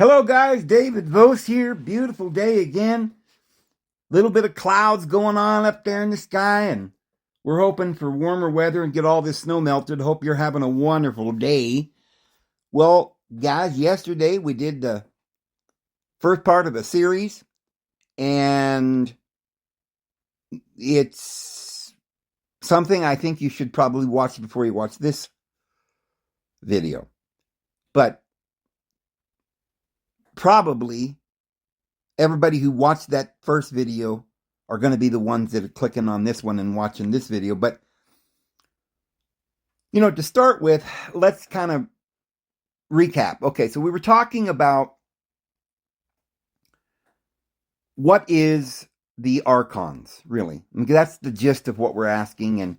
Hello guys, David Vose here. Beautiful day again. Little bit of clouds going on up there in the sky, and we're hoping for warmer weather and get all this snow melted. Hope you're having a wonderful day. Well, guys, yesterday we did the first part of a series, and it's something I think you should probably watch before you watch this video. But probably everybody who watched that first video are going to be the ones that are clicking on this one and watching this video. But, to start with, let's kind of recap. Okay, so we were talking about what is the archons, really? I mean, that's the gist of what we're asking. And,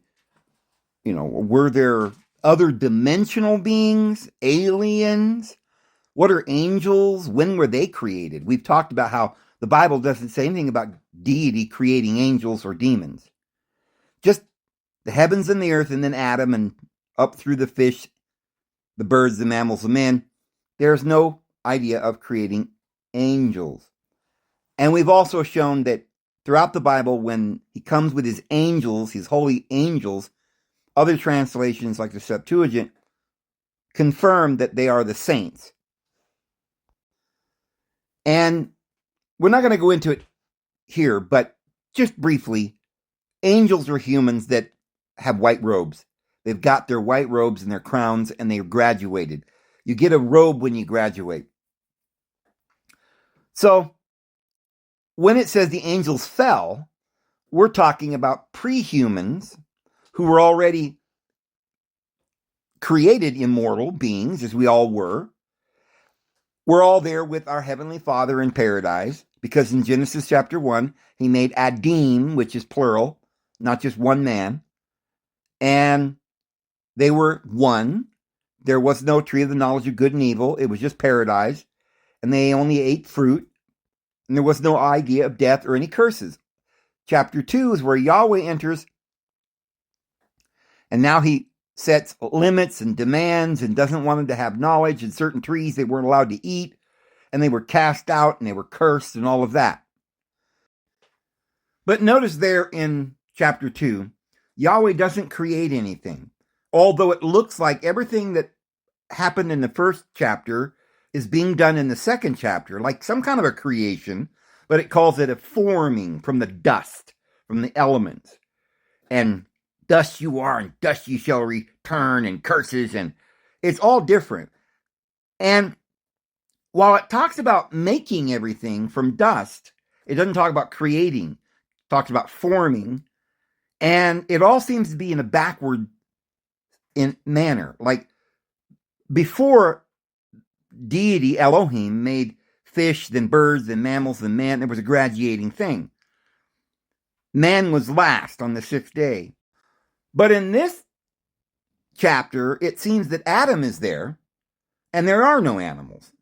were there other dimensional beings, aliens? What are angels? When were they created? We've talked about how the Bible doesn't say anything about deity creating angels or demons. Just the heavens and the earth, and then Adam, and up through the fish, the birds, the mammals, the men. There's no idea of creating angels. And we've also shown that throughout the Bible, when he comes with his angels, his holy angels, other translations like the Septuagint confirm that they are the saints. And we're not going to go into it here, but just briefly, angels are humans that have white robes. They've got their white robes and their crowns, and they've graduated. You get a robe when you graduate. So, when it says the angels fell, we're talking about pre-humans who were already created immortal beings, as we all were. We're all there with our Heavenly Father in paradise, because in Genesis chapter 1, he made Adim, which is plural, not just one man. And they were one. There was no tree of the knowledge of good and evil. It was just paradise. And they only ate fruit. And there was no idea of death or any curses. Chapter 2 is where Yahweh enters. And now he sets limits and demands and doesn't want them to have knowledge, and certain trees they weren't allowed to eat, and they were cast out and they were cursed and all of that. But notice there in chapter 2, Yahweh doesn't create anything, although it looks like everything that happened in the first chapter is being done in the second chapter, like some kind of a creation, but it calls it a forming from the dust, from the elements. And dust you are, and dust you shall return, and curses, and it's all different. And while it talks about making everything from dust, it doesn't talk about creating. It talks about forming, and it all seems to be in a backward manner. Like before deity Elohim made fish, then birds, then mammals, then man, there was a graduating thing. Man was last on the sixth day. But in this chapter, it seems that Adam is there, and there are no animals,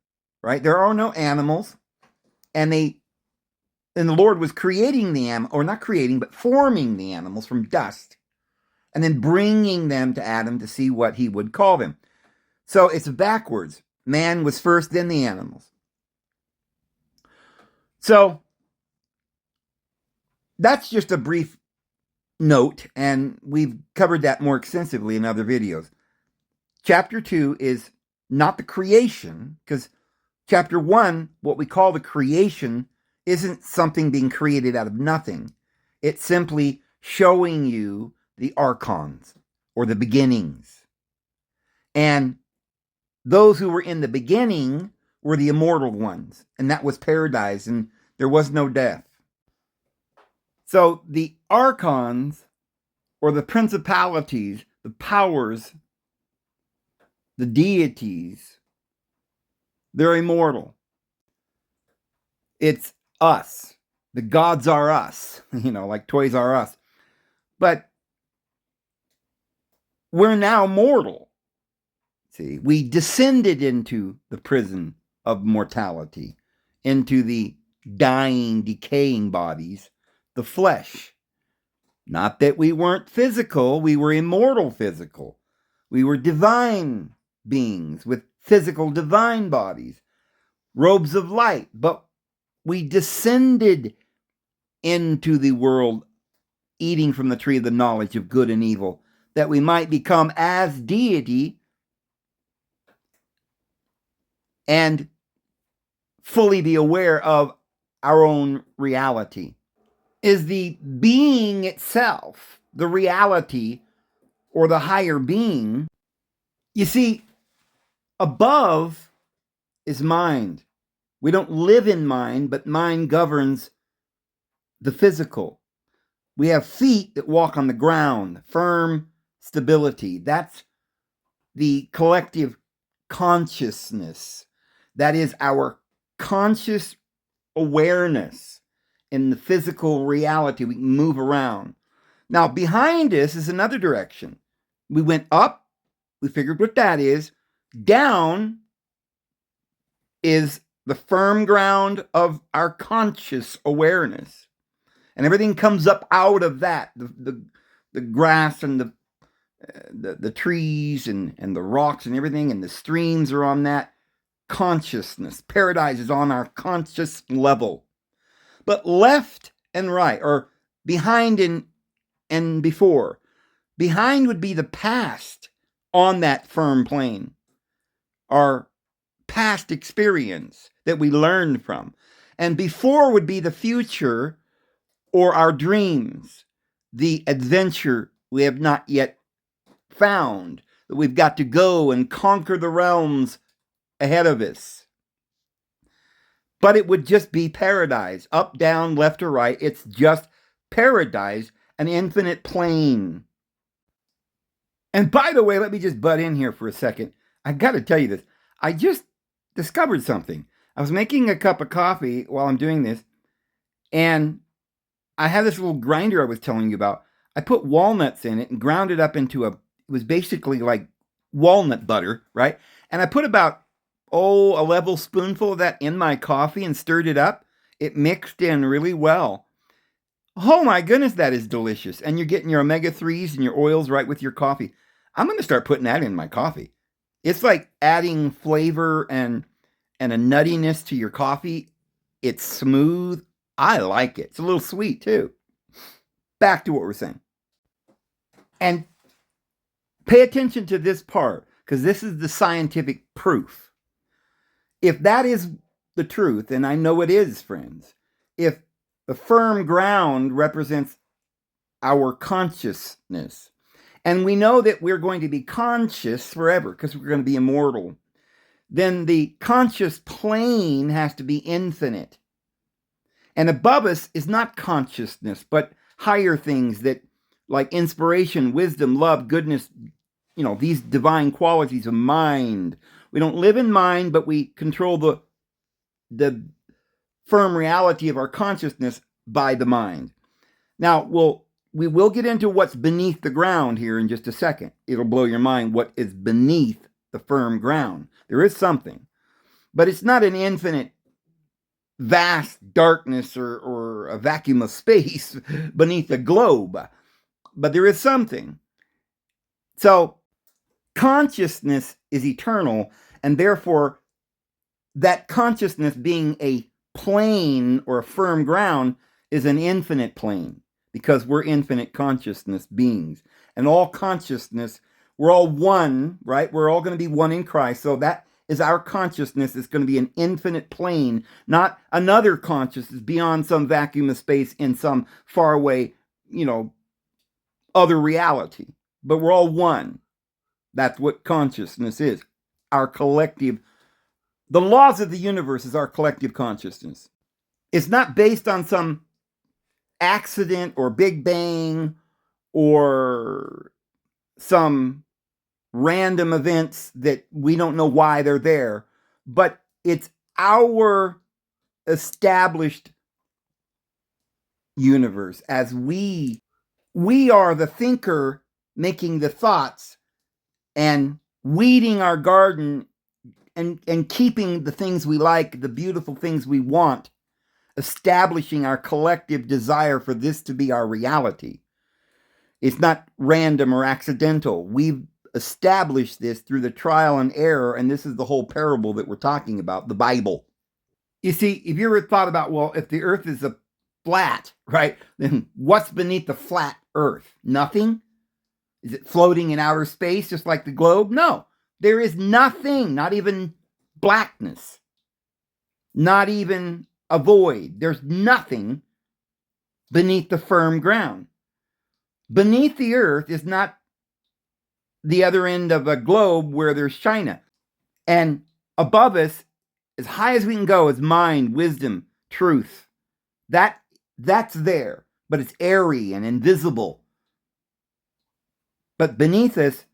right? There are no animals, and the Lord was creating the animal, or not creating, but forming the animals from dust, and then bringing them to Adam to see what he would call them. So it's backwards. Man was first, then the animals. So that's just a brief note, and we've covered that more extensively in other videos. Chapter 2 is not the creation, because chapter 1, what we call the creation, isn't something being created out of nothing. It's simply showing you the archons, or the beginnings. And those who were in the beginning were the immortal ones, and that was paradise, and there was no death. So the archons, or the principalities, the powers, the deities, they're immortal. It's us. The gods are us, like Toys R Us. But we're now mortal. See, we descended into the prison of mortality, into the dying, decaying bodies, the flesh. Not that we weren't physical, we were immortal physical. We were divine beings with physical divine bodies. robes of light, but we descended into the world eating from the tree of the knowledge of good and evil, that we might become as deity and fully be aware of our own reality. Is the being itself the reality or the higher being? You see, above is mind. We don't live in mind, but mind governs the physical. We have feet that walk on the ground, firm stability. That's the collective consciousness. That is our conscious awareness in the physical reality. We can move around. Now, behind us is another direction. We went up, we figured what that is. Down is the firm ground of our conscious awareness. And everything comes up out of that. The grass and the trees and the rocks and everything, and the streams are on that consciousness. Paradise is on our conscious level. But left and right, or behind and before. Behind would be the past on that firm plane. Our past experience that we learned from. And before would be the future or our dreams, the adventure we have not yet found, that we've got to go and conquer the realms ahead of us. But it would just be paradise, up, down, left, or right. It's just paradise, an infinite plane. And by the way, let me just butt in here for a second. I got to tell you this. I just discovered something. I was making a cup of coffee while I'm doing this, and I have this little grinder I was telling you about. I put walnuts in it and ground it up into it was basically like walnut butter, right? And I put about, a level spoonful of that in my coffee and stirred it up. It mixed in really well. Oh my goodness, that is delicious. And you're getting your omega-3s and your oils right with your coffee. I'm going to start putting that in my coffee. It's like adding flavor and a nuttiness to your coffee. It's smooth. I like it. It's a little sweet too. Back to what we're saying. And pay attention to this part, because this is the scientific proof. If that is the truth, and I know it is, friends, if the firm ground represents our consciousness, and we know that we're going to be conscious forever because we're going to be immortal, then the conscious plane has to be infinite. And above us is not consciousness, but higher things that, like inspiration, wisdom, love, goodness, these divine qualities of mind. We don't live in mind, but we control the firm reality of our consciousness by the mind. Now, we will get into what's beneath the ground here in just a second. It'll blow your mind what is beneath the firm ground. There is something, but it's not an infinite vast darkness or a vacuum of space beneath the globe, but there is something. So consciousness is eternal, and therefore that consciousness being a plane or a firm ground is an infinite plane, because we're infinite consciousness beings. And all consciousness, we're all one, right? We're all going to be one in Christ. So that is our consciousness is going to be an infinite plane, not another consciousness beyond some vacuum of space in some faraway, other reality. But we're all one. That's what consciousness is. Our collective, the laws of the universe is our collective consciousness. It's not based on some accident or Big Bang or some random events that we don't know why they're there, but it's our established universe as we are the thinker making the thoughts and weeding our garden and keeping the things we like, the beautiful things we want, establishing our collective desire for this to be our reality. It's not random or accidental. We've established this through the trial and error, and this is the whole parable that we're talking about, the Bible. You see, if you ever thought about, well, if the earth is a flat, right, then what's beneath the flat earth? Nothing? Is it floating in outer space just like the globe? No, there is nothing, not even blackness, not even a void. There's nothing beneath the firm ground. Beneath the earth is not the other end of a globe where there's China. And above us, as high as we can go, is mind, wisdom, truth. That's there, but it's airy and invisible. But beneath us,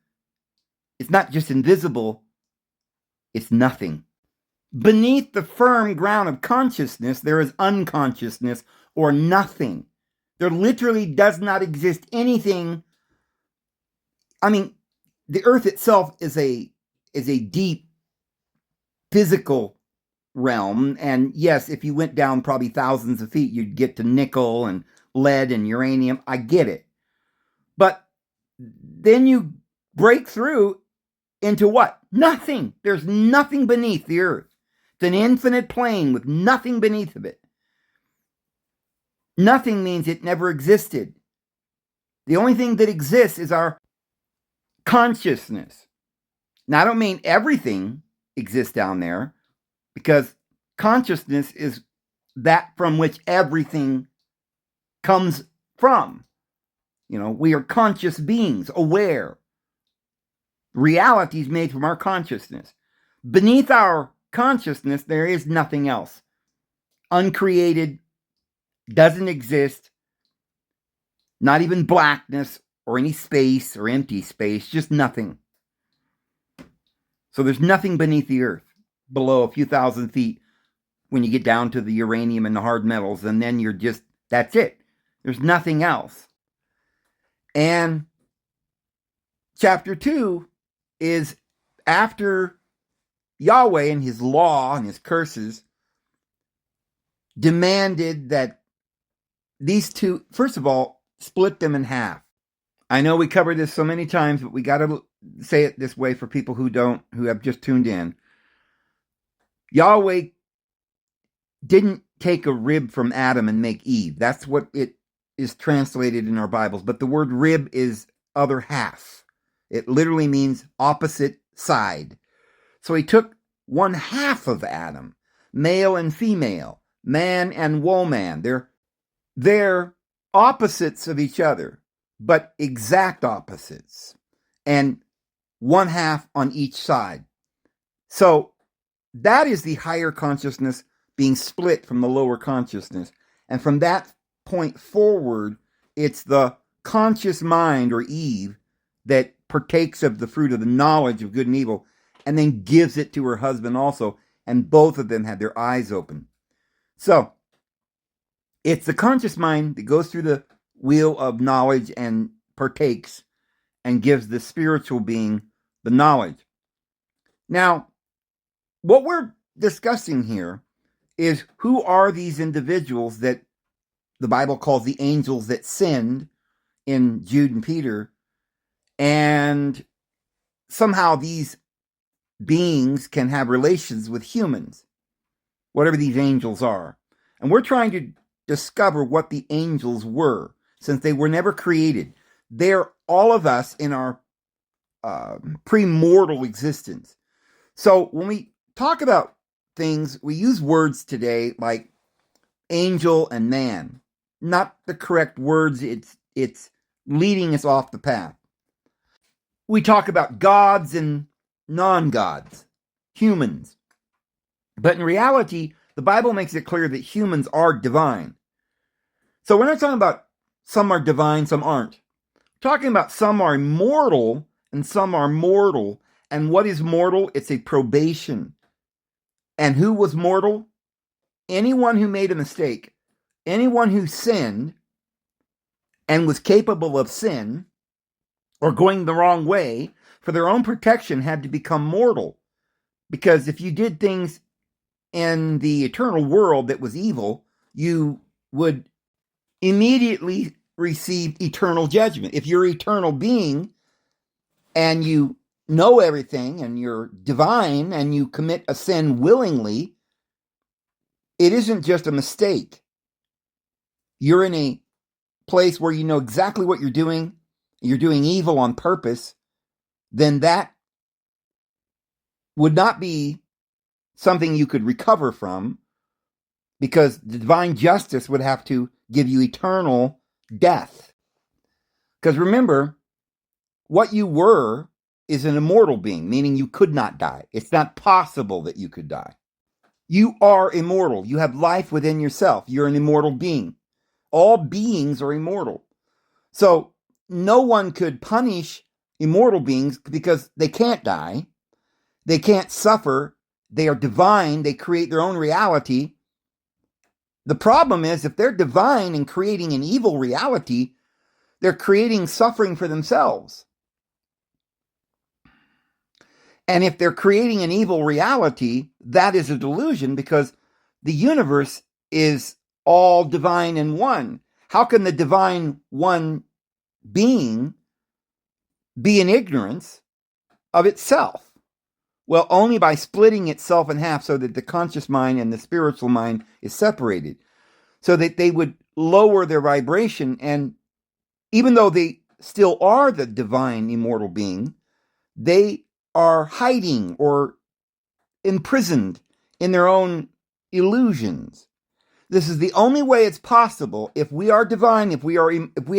it's not just invisible, it's nothing. Beneath the firm ground of consciousness, there is unconsciousness or nothing. There literally does not exist anything. I mean, the earth itself is a deep physical realm. And yes, if you went down probably thousands of feet, you'd get to nickel and lead and uranium. I get it. But then you break through into what? Nothing. There's nothing beneath the earth. It's an infinite plane with nothing beneath of it. Nothing means it never existed. The only thing that exists is our consciousness. Now, I don't mean everything exists down there, because consciousness is that from which everything comes from. You know, we are conscious beings, aware. Reality is made from our consciousness. Beneath our consciousness, there is nothing else. Uncreated, doesn't exist, not even blackness or any space or empty space, just nothing. So there's nothing beneath the earth, below a few thousand feet when you get down to the uranium and the hard metals, and then you're just, that's it. There's nothing else. And chapter 2 is after Yahweh and his law and his curses demanded that these two, first of all, split them in half. I know we covered this so many times, but we got to say it this way for people who have just tuned in. Yahweh didn't take a rib from Adam and make Eve. That's what it is translated in our Bibles. But the word rib is other half. It literally means opposite side. So he took one half of Adam, male and female, man and woman. They're opposites of each other, but exact opposites, and one half on each side. So that is the higher consciousness being split from the lower consciousness. And from that point forward, it's the conscious mind, or Eve, that partakes of the fruit of the knowledge of good and evil, and then gives it to her husband also. And both of them had their eyes open. So it's the conscious mind that goes through the wheel of knowledge and partakes and gives the spiritual being the knowledge. Now, what we're discussing here is, who are these individuals that the Bible calls the angels that sinned in Jude and Peter, and somehow these beings can have relations with humans, whatever these angels are. And we're trying to discover what the angels were, since they were never created. They're all of us in our pre-mortal existence. So when we talk about things, we use words today like angel and man. Not the correct words. It's leading us off the path. We talk about gods and non-gods, humans. But in reality, the Bible makes it clear that humans are divine. So we're not talking about some are divine, some aren't. We're talking about some are immortal and some are mortal. And what is mortal? It's a probation. And who was mortal? Anyone who made a mistake, anyone who sinned and was capable of sin or going the wrong way, for their own protection, had to become mortal. Because if you did things in the eternal world that was evil, you would immediately receive eternal judgment. If you're an eternal being and you know everything and you're divine and you commit a sin willingly, it isn't just a mistake. You're in a place where you know exactly what you're doing evil on purpose, then that would not be something you could recover from, because the divine justice would have to give you eternal death. Because remember, what you were is an immortal being, meaning you could not die. It's not possible that you could die. You are immortal. You have life within yourself. You're an immortal being. All beings are immortal. So no one could punish immortal beings because they can't die. They can't suffer. They are divine. They create their own reality. The problem is, if they're divine and creating an evil reality, they're creating suffering for themselves. And if they're creating an evil reality, that is a delusion, because the universe is all divine in one. How can the divine one being be in ignorance of itself? Well, only by splitting itself in half so that the conscious mind and the spiritual mind is separated, so that they would lower their vibration. And even though they still are the divine immortal being, they are hiding or imprisoned in their own illusions. This is the only way it's possible. If we are divine, if we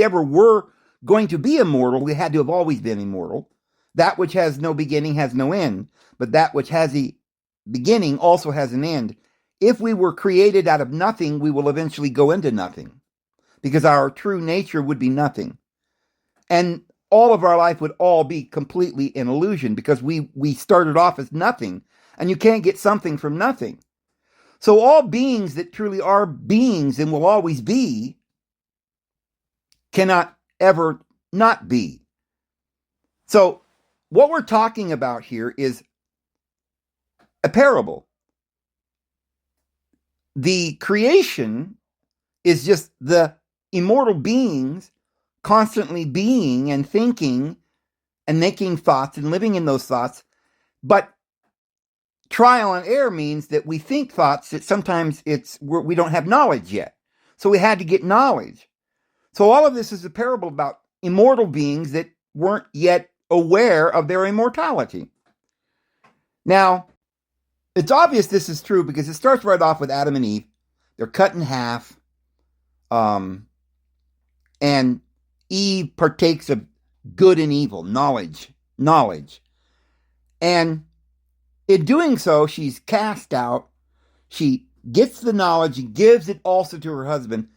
ever were going to be immortal, we had to have always been immortal. That which has no beginning has no end, but that which has a beginning also has an end. If we were created out of nothing, we will eventually go into nothing, because our true nature would be nothing. And all of our life would all be completely an illusion, because we started off as nothing, and you can't get something from nothing. So all beings that truly are beings and will always be cannot ever not be. So what we're talking about here is a parable. The creation is just the immortal beings constantly being and thinking and making thoughts and living in those thoughts. But trial and error means that we think thoughts that sometimes we don't have knowledge yet. So we had to get knowledge. So all of this is a parable about immortal beings that weren't yet aware of their immortality. Now, it's obvious this is true because it starts right off with Adam and Eve. They're cut in half. And Eve partakes of good and evil, knowledge. And in doing so, she's cast out. She gets the knowledge and gives it also to her husband.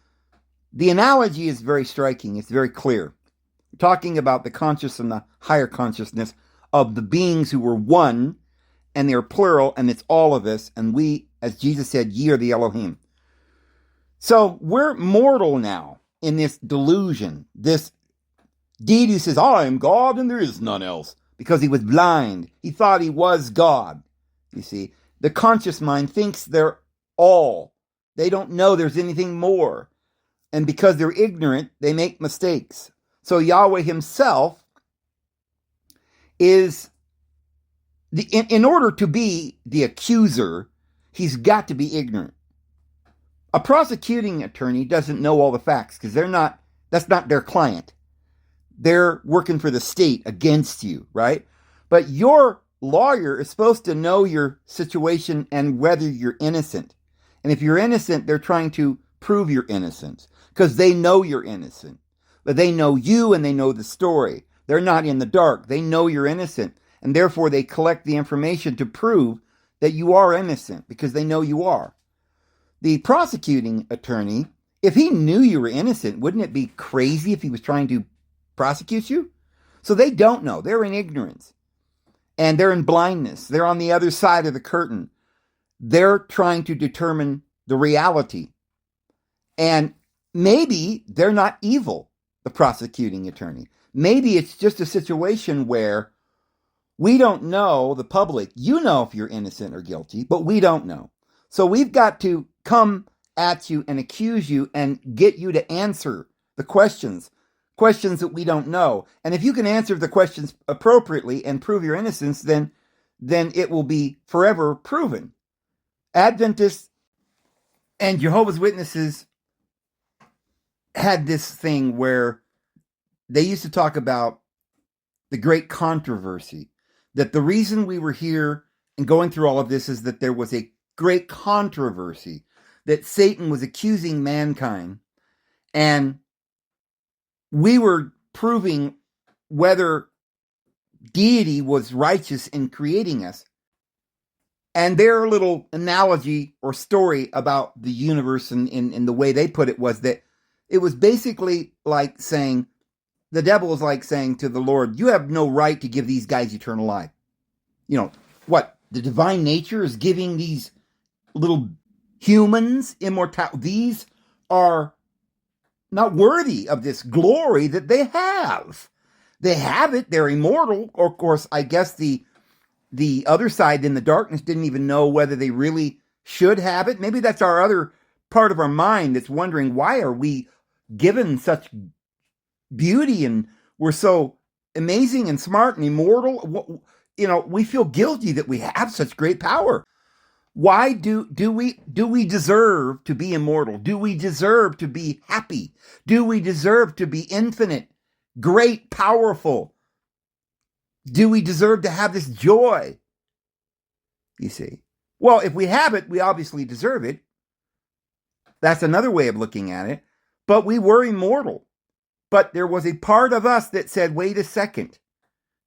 The analogy is very striking. It's very clear. We're talking about the conscious and the higher consciousness of the beings who were one, and they're plural, and it's all of us. And we, as Jesus said, ye are the Elohim. So we're mortal now in this delusion, this deity who says, I am God and there is none else, because he was blind. He thought he was God. You see, the conscious mind thinks they're all. They don't know there's anything more. And because they're ignorant, they make mistakes. So Yahweh himself is, in order to be the accuser, he's got to be ignorant. A prosecuting attorney doesn't know all the facts because that's not their client. They're working for the state against you, right? But your lawyer is supposed to know your situation and whether you're innocent. And if you're innocent, they're trying to prove your innocence because they know you're innocent. But they know you and they know the story. They're not in the dark. They know you're innocent. And therefore, they collect the information to prove that you are innocent because they know you are. The prosecuting attorney, if he knew you were innocent, wouldn't it be crazy if he was trying to prosecute you? So they don't know. They're in ignorance. And they're in blindness. They're on the other side of the curtain. They're trying to determine the reality. And maybe they're not evil, the prosecuting attorney. Maybe it's just a situation where we don't know, the public. You know if you're innocent or guilty, but we don't know. So we've got to come at you and accuse you and get you to answer the questions that we don't know. And if you can answer the questions appropriately and prove your innocence, then it will be forever proven. Adventists And Jehovah's Witnesses had this thing where they used to talk about the great controversy, that the reason we were here and going through all of this is that there was a great controversy, that Satan was accusing mankind, and we were proving whether deity was righteous in creating us. And their little analogy or story about the universe and in the way they put it was that it was basically like saying, the devil was like saying to the Lord, you have no right to give these guys eternal life. You know, what? The divine nature is giving these little humans immortality. These are not worthy of this glory that they have. They have it. They're immortal. Or, of course, I guess the other side in the darkness didn't even know whether they really should have it. Maybe that's our other part of our mind that's wondering, why are we given such beauty and we're so amazing and smart and immortal? You know, we feel guilty that we have such great power. Why do we deserve to be immortal? Do we deserve to be happy? Do we deserve to be infinite, great, powerful? Do we deserve to have this joy? You see. Well, if we have it, we obviously deserve it. That's another way of looking at it. But we were immortal. But there was a part of us that said, wait a second.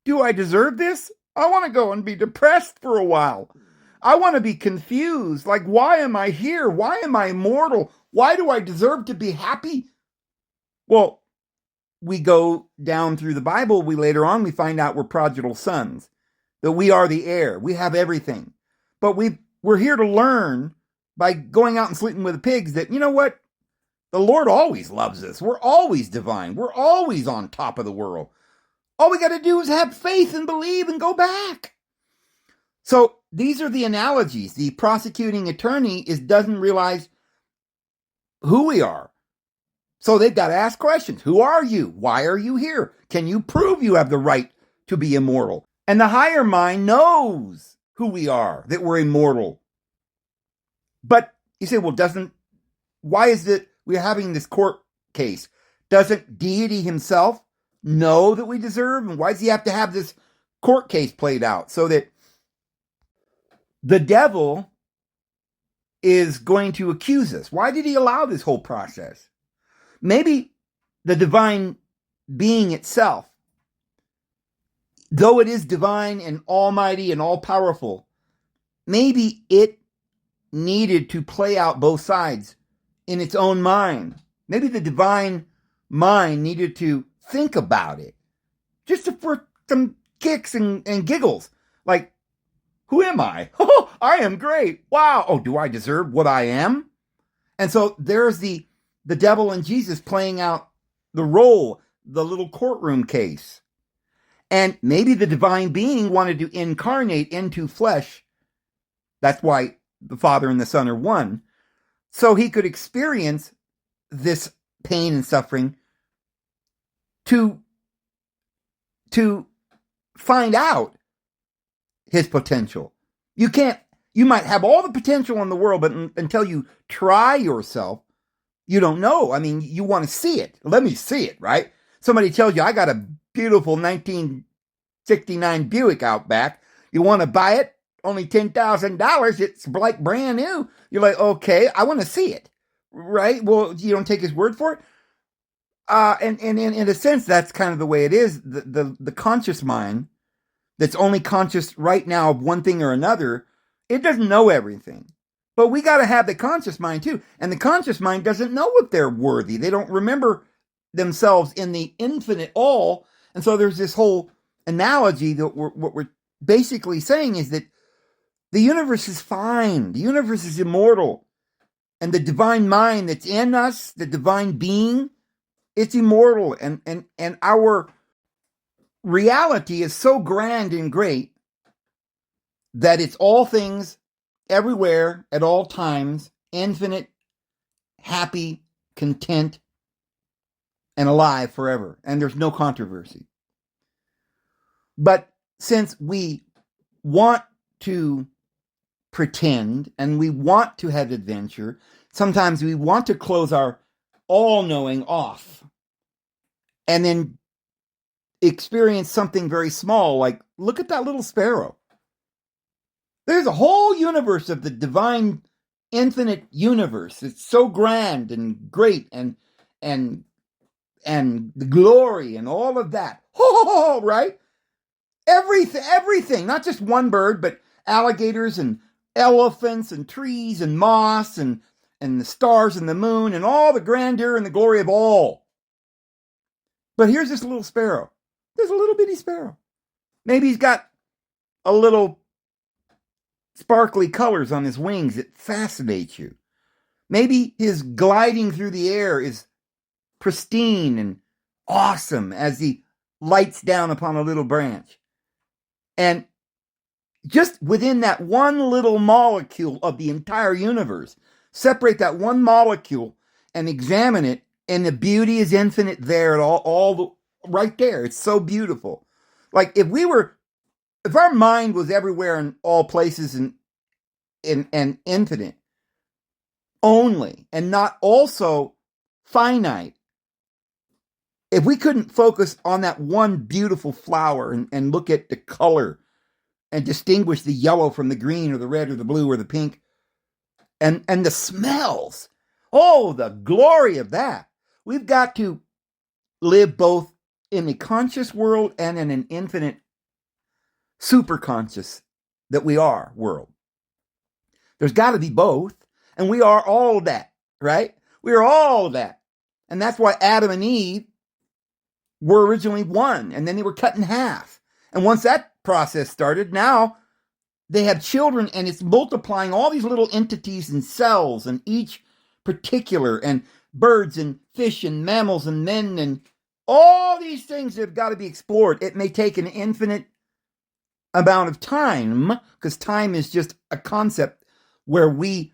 Do I deserve this? I want to go and be depressed for a while. I want to be confused. Like, why am I here? Why am I immortal? Why do I deserve to be happy? Well, we go down through the Bible. We find out we're prodigal sons, that we are the heir. We have everything. But we're here to learn by going out and sleeping with the pigs that, you know what? The Lord always loves us. We're always divine. We're always on top of the world. All we got to do is have faith and believe and go back. So these are the analogies. The prosecuting attorney doesn't realize who we are. So they've got to ask questions. Who are you? Why are you here? Can you prove you have the right to be immortal? And the higher mind knows who we are, that we're immortal. But you say, well, why is it we're having this court case? Doesn't deity himself know that we deserve? And why does he have to have this court case played out? So that the devil is going to accuse us. Why did he allow this whole process? Maybe the divine being itself, though it is divine and almighty and all-powerful, maybe it needed to play out both sides in its own mind. Maybe the divine mind needed to think about it, just for some kicks and giggles. Like, who am I? Oh, I am great. Wow. Oh, do I deserve what I am? And so there's the devil and Jesus playing out the role, the little courtroom case. And maybe the divine being wanted to incarnate into flesh. That's why the Father and the Son are one. So he could experience this pain and suffering to find out his potential. You might have all the potential in the world, but until you try yourself, you don't know. I mean, you want to see it. Let me see it, right? Somebody tells you, I got a beautiful 1969 Buick out back. You want to buy it? Only $10,000. It's like brand new. You're like, okay, I want to see it, right? Well, you don't take his word for it. And in a sense, that's kind of the way it is. The conscious mind that's only conscious right now of one thing or another, it doesn't know everything. But we got to have the conscious mind too. And the conscious mind doesn't know if they're worthy. They don't remember themselves in the infinite all. And so there's this whole analogy that what we're basically saying is that the universe is fine. The universe is immortal. And the divine mind that's in us, the divine being, it's immortal. And our reality is so grand and great that it's all things, everywhere, at all times, infinite, happy, content, and alive forever. And there's no controversy. But since we want to pretend and we want to have adventure. Sometimes we want to close our all-knowing off and then experience something very small, like look at that little sparrow. There's a whole universe of the divine infinite universe. It's so grand and great and the glory and all of that. Right? Everything, not just one bird, but alligators and elephants and trees and moss and the stars and the moon and all the grandeur and the glory of all. But here's this little sparrow. There's a little bitty sparrow. Maybe he's got a little sparkly colors on his wings that fascinate you. Maybe his gliding through the air is pristine and awesome as he lights down upon a little branch. And just within that one little molecule of the entire universe, separate that one molecule and examine it, and the beauty is infinite there at all right there. It's so beautiful. Like if our mind was everywhere in all places and infinite only, and not also finite, if we couldn't focus on that one beautiful flower and look at the color and distinguish the yellow from the green or the red or the blue or the pink and the smells, oh, the glory of that. We've got to live both in the conscious world and in an infinite super conscious that we are world. There's got to be both, and we are all of that, right? We are all of that. And that's why Adam and Eve were originally one, and then they were cut in half. And once that process started, now they have children, and it's multiplying all these little entities and cells, and each particular, and birds and fish and mammals and men, and all these things have got to be explored. It may take an infinite amount of time, because time is just a concept where we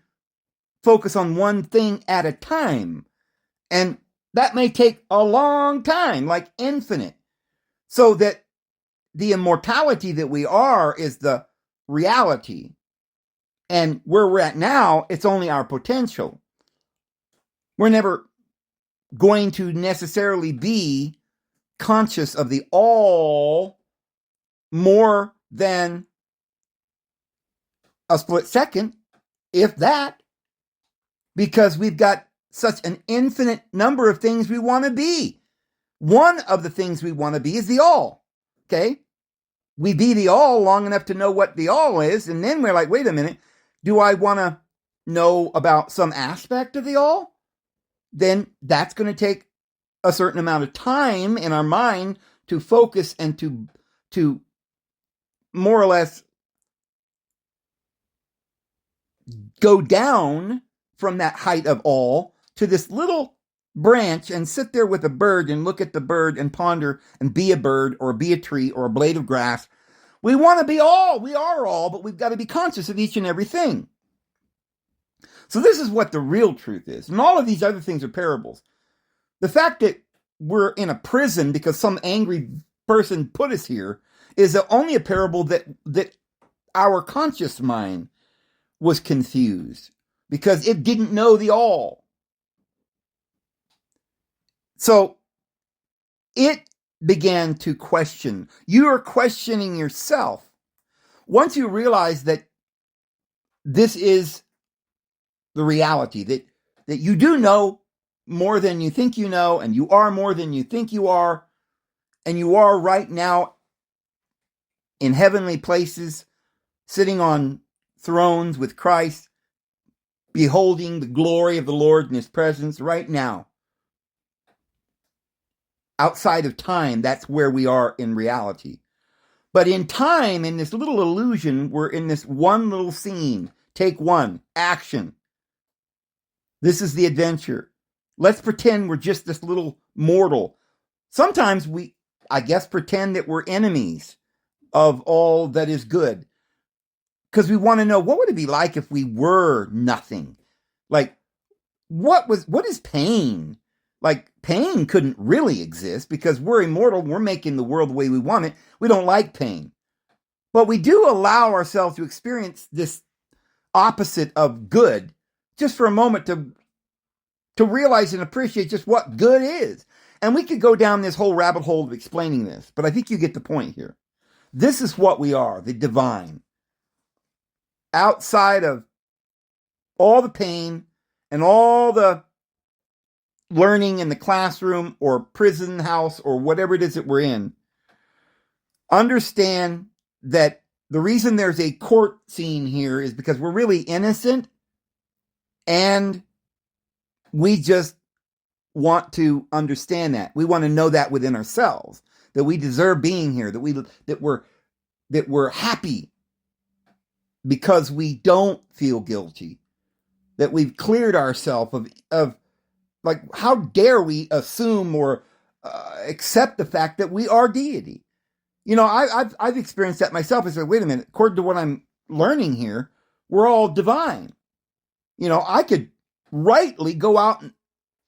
focus on one thing at a time. And that may take a long time, like infinite. So that the immortality that we are is the reality. And where we're at now, it's only our potential. We're never going to necessarily be conscious of the all more than a split second, if that, because we've got such an infinite number of things we want to be. One of the things we want to be is the all. Okay? We be the all long enough to know what the all is, and then we're like, wait a minute, do I want to know about some aspect of the all? Then that's going to take a certain amount of time in our mind to focus and to more or less go down from that height of all to this little branch and sit there with a bird and look at the bird and ponder and be a bird or be a tree or a blade of grass. We want to be all. We are all, but we've got to be conscious of each and everything. So this is what the real truth is. And all of these other things are parables. The fact that we're in a prison because some angry person put us here is only a parable that our conscious mind was confused because it didn't know the all. So it began to question. You are questioning yourself. Once you realize that this is the reality, that you do know more than you think you know, and you are more than you think you are, and you are right now in heavenly places, sitting on thrones with Christ, beholding the glory of the Lord in his presence right now. Outside of time, that's where we are in reality. But in time, in this little illusion, we're in this one little scene. Take one, action. This is the adventure. Let's pretend we're just this little mortal. Sometimes we, I guess, pretend that we're enemies of all that is good. Because we want to know, what would it be like if we were nothing? Like, what is pain? Like, pain couldn't really exist because we're immortal. We're making the world the way we want it. We don't like pain. But we do allow ourselves to experience this opposite of good, just for a moment to realize and appreciate just what good is. And we could go down this whole rabbit hole of explaining this, but I think you get the point here. This is what we are, the divine. Outside of all the pain and all the learning in the classroom or prison house or whatever it is that we're in, understand that the reason there's a court scene here is because we're really innocent and we just want to understand that. We want to know that within ourselves, that we deserve being here, that we're happy because we don't feel guilty, that we've cleared ourselves of like, how dare we assume or accept the fact that we are deity? You know, I've experienced that myself. I said, wait a minute, according to what I'm learning here, we're all divine. You know, I could rightly go out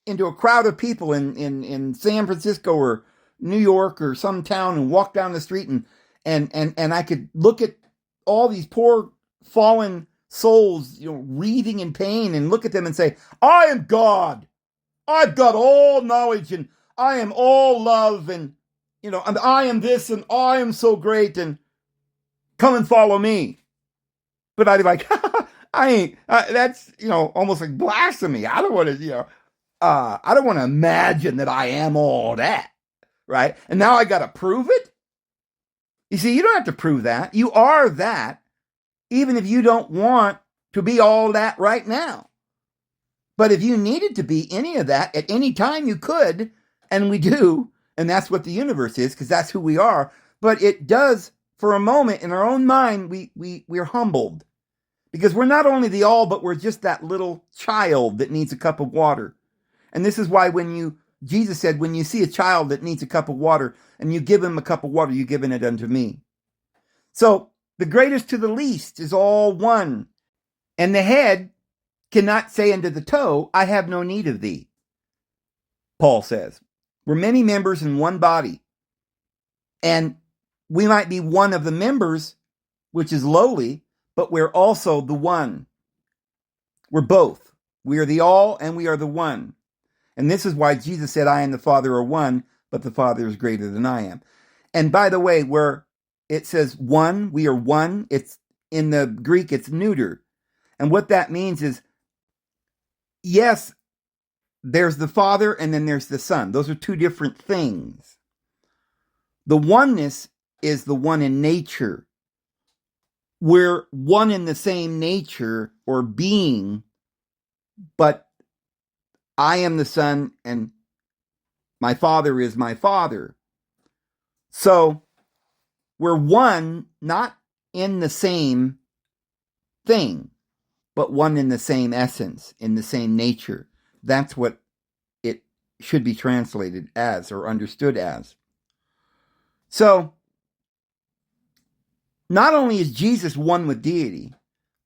into a crowd of people in San Francisco or New York or some town and walk down the street and I could look at all these poor fallen souls, you know, wreathing in pain, and look at them and say, I am God. I've got all knowledge and I am all love, and, you know, and I am this and I am so great, and come and follow me. But I'd be like, I ain't, that's, you know, almost like blasphemy. I don't want to, you know, I don't want to imagine that I am all that, right? And now I got to prove it. You see, you don't have to prove that. You are that, even if you don't want to be all that right now. But if you needed to be any of that at any time, you could, and we do, and that's what the universe is, because that's who we are. But it does, for a moment, in our own mind, we're humbled, because we're not only the all, but we're just that little child that needs a cup of water. And this is why Jesus said, when you see a child that needs a cup of water, and you give him a cup of water, you've given it unto me. So the greatest to the least is all one, and the head cannot say unto the toe, I have no need of thee. Paul says, we're many members in one body, and we might be one of the members, which is lowly, but we're also the one. We're both. We are the all and we are the one. And this is why Jesus said, I and the Father are one, but the Father is greater than I am. And by the way, where it says one, we are one, it's in the Greek, it's neuter. And what that means is, yes, there's the Father and then there's the Son. Those are two different things. The oneness is the one in nature. We're one in the same nature or being, but I am the Son and my Father is my Father. So we're one, not in the same thing, but one in the same essence, in the same nature. That's what it should be translated as or understood as. So, not only is Jesus one with deity,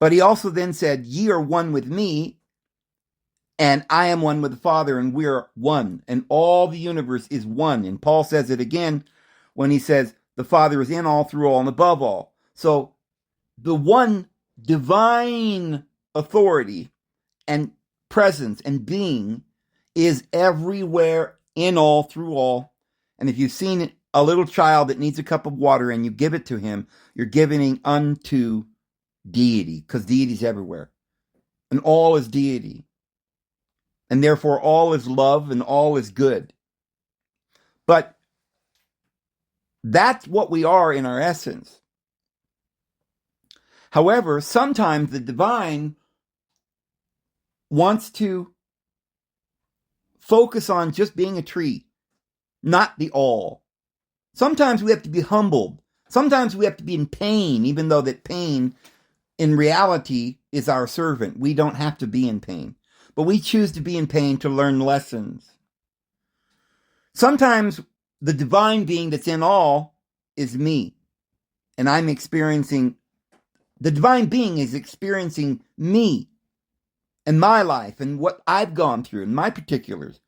but he also then said, ye are one with me, and I am one with the Father, and we're one. And all the universe is one. And Paul says it again when he says, the Father is in all, through all, and above all. So, the one divine authority and presence and being is everywhere, in all, through all. And if you've seen a little child that needs a cup of water and you give it to him, you're giving unto deity, because deity is everywhere. And all is deity. And therefore all is love and all is good. But that's what we are in our essence. However, sometimes the divine wants to focus on just being a tree, not the all. Sometimes we have to be humbled. Sometimes we have to be in pain, even though that pain in reality is our servant. We don't have to be in pain, but we choose to be in pain to learn lessons. Sometimes the divine being that's in all is me, and I'm experiencing, the divine being is experiencing me and my life and what I've gone through and my particulars.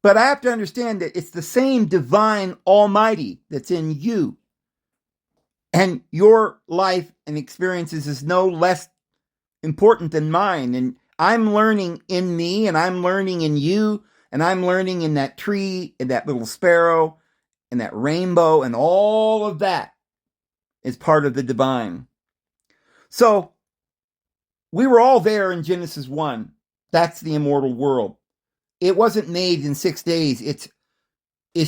But I have to understand that it's the same divine almighty that's in you. And your life and experiences is no less important than mine. And I'm learning in me, and I'm learning in you, and I'm learning in that tree, and that little sparrow, and that rainbow, and all of that is part of the divine. So we were all there in Genesis 1. That's the immortal world. It wasn't made in 6 days. It's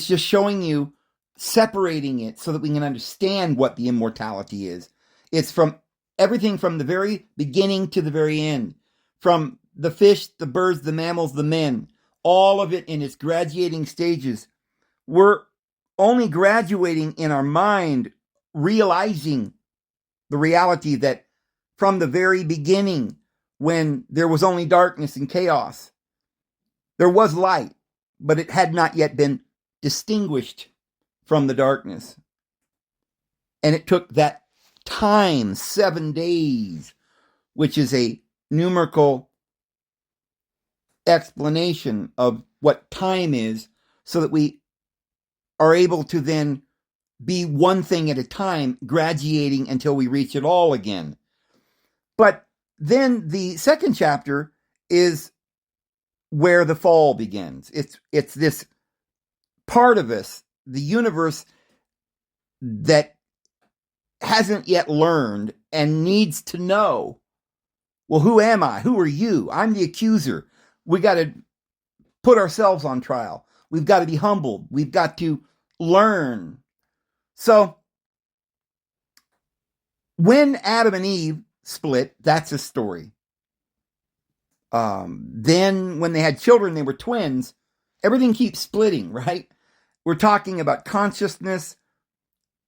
just showing you, separating it so that we can understand what the immortality is. It's from everything from the very beginning to the very end. From the fish, the birds, the mammals, the men. All of it in its graduating stages. We're only graduating in our mind, realizing the reality that from the very beginning, when there was only darkness and chaos, there was light, but it had not yet been distinguished from the darkness. And it took that time, 7 days, which is a numerical explanation of what time is, so that we are able to then be one thing at a time, graduating until we reach it all again. But then the second chapter is where the fall begins. It's this part of us, the universe, that hasn't yet learned and needs to know, well, who am I? Who are you? I'm the accuser. We got to put ourselves on trial. We've got to be humbled. We've got to learn. So when Adam and Eve split, that's a story. Then when they had children, they were twins. Everything keeps splitting, right? We're talking about consciousness